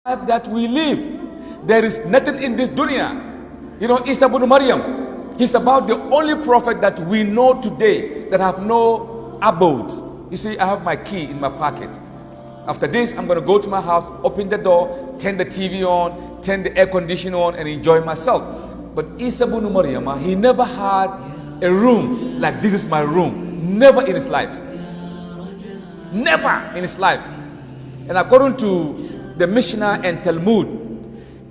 life that we live. There is nothing in this dunya. You know, Isa ibn Maryam, he's about the only prophet that we know today that have no abode. You see, I have my key in my pocket. After this, I'm going to go to my house, open the door, turn the TV on, turn the air conditioner on, and enjoy myself. But Isa ibn Maryam, he never had a room like this is my room. Never in his life. Never in his life. And according to the Mishnah and Talmud,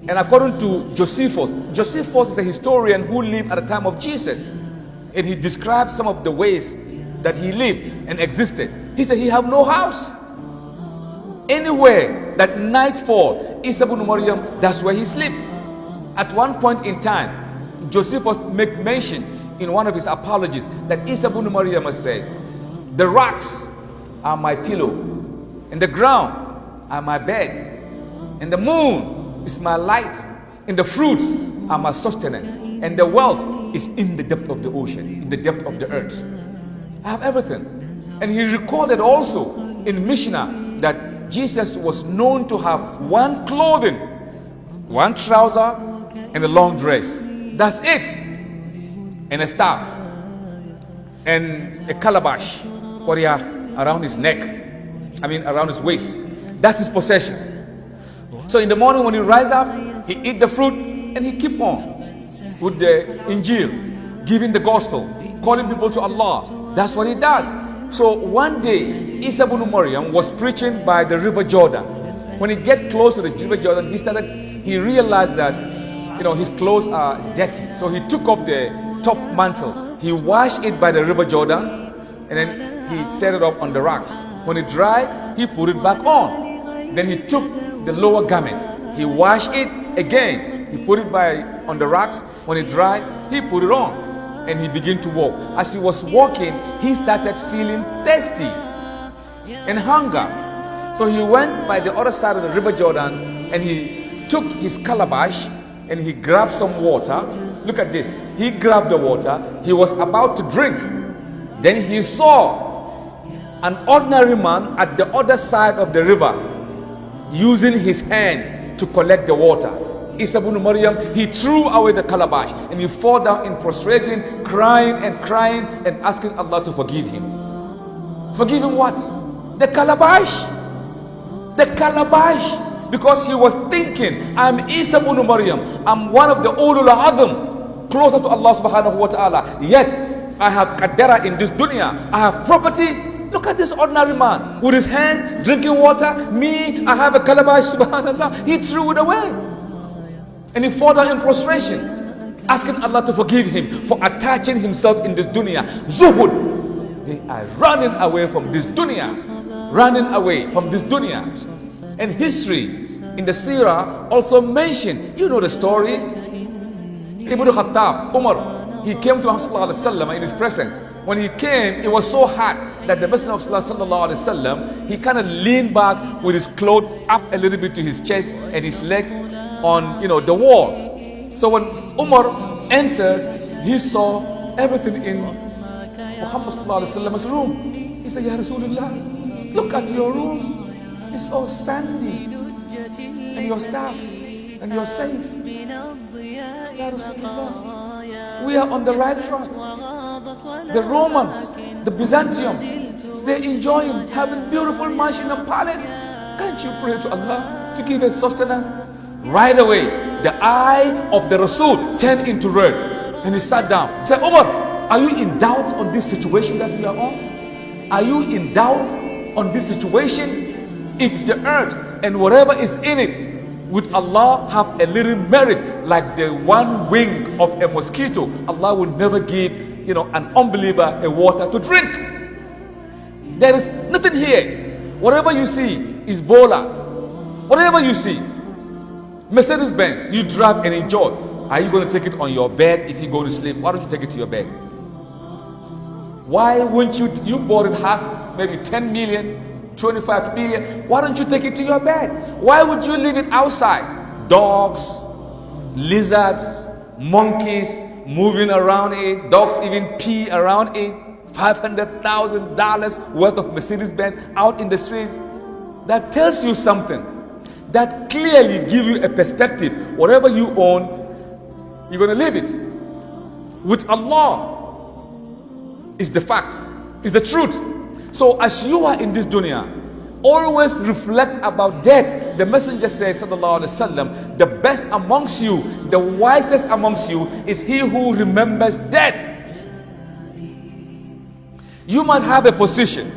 and according to Josephus is a historian who lived at the time of Jesus, and he describes some of the ways that he lived and existed. He said he had no house. Anywhere that nightfall, Isa ibn Maryam, that's where he sleeps. At one point in time, Josephus make mention in one of his apologies that Isa ibn Maryam said, "The rocks are my pillow, and the ground are my bed, and the moon is my light, and the fruits are my sustenance, and the wealth is in the depth of the ocean, in the depth of the earth. I have everything." And he recorded also in Mishnah that Jesus was known to have one clothing, one trouser, and a long dress. That's it. And a staff, and a calabash around his neck, around his waist. That's his possession. So in the morning when he rise up, he eat the fruit and he keep on with the Injil, giving the gospel, calling people to Allah. That's what he does. So one day, Isa ibn Maryam was preaching by the river Jordan. When he get close to the river Jordan, he realized that his clothes are dirty. So he took off the top mantle. He washed it by the river Jordan, and then he set it up on the rocks. When it dried, he put it back on. Then he took the lower garment. He washed it again. He put it on the rocks. When it dried, he put it on. And he began to walk. As he was walking, he started feeling thirsty and hunger. So he went by the other side of the river Jordan, and he took his calabash and he grabbed some water. Look at this. He grabbed the water. He was about to drink. Then he saw an ordinary man at the other side of the river using his hand to collect the water. Isa ibn Maryam, he threw away the calabash and he fell down in prostration, crying and asking Allah to forgive him. Forgive him what? The calabash. The calabash. Because he was thinking, I'm Isa ibn Maryam, I'm one of the ulul azm, closer to Allah subhanahu wa ta'ala. Yet I have qadara in this dunya, I have property. Look at this ordinary man with his hand drinking water. Me, I have a calabash, subhanallah. He threw it away. And he fell down in prostration, asking Allah to forgive him for attaching himself in this dunya. Zuhud. They are running away from this dunya. Running away from this dunya. And history in the Sirah also mentioned, you know the story. Ibn Khattab, Umar, he came to Muhammad in his presence. When he came, it was so hot that the Messenger of Allah, he kind of leaned back with his clothes up a little bit to his chest and his leg on the wall. So when Umar entered, he saw everything in Muhammad's room. He said, Ya Rasulullah, look at your room. It's all sandy, and your staff, and you're safe. Ya Rasulullah, we are on the right track. The Romans, the Byzantians, they're enjoying having beautiful mansion and palace. Can't you pray to Allah to give us sustenance? Right away, the eye of the Rasul turned into red, and he sat down. He said, Umar, are you in doubt on this situation that we are on? Are you in doubt on this situation? If the earth and whatever is in it would Allah have a little merit like the one wing of a mosquito, Allah will never give an unbeliever a water to drink. There is nothing here. Whatever you see is Bola. Whatever you see, Mercedes-Benz, you drive and enjoy. Are you going to take it on your bed if you go to sleep? Why don't you take it to your bed? Why wouldn't you bought it half, maybe 10 million, 25 million? Why don't you take it to your bed? Why would you leave it outside? Dogs, lizards, monkeys moving around it. Dogs even pee around it. $500,000 worth of Mercedes-Benz out in the streets. That tells you something. that clearly give you a perspective. Whatever you own, you're going to live it. With Allah is the fact, is the truth. So as you are in this dunya, always reflect about death. The messenger says, sallallahu alaihi wasallam, the best amongst you, the wisest amongst you is he who remembers death. You might have a position,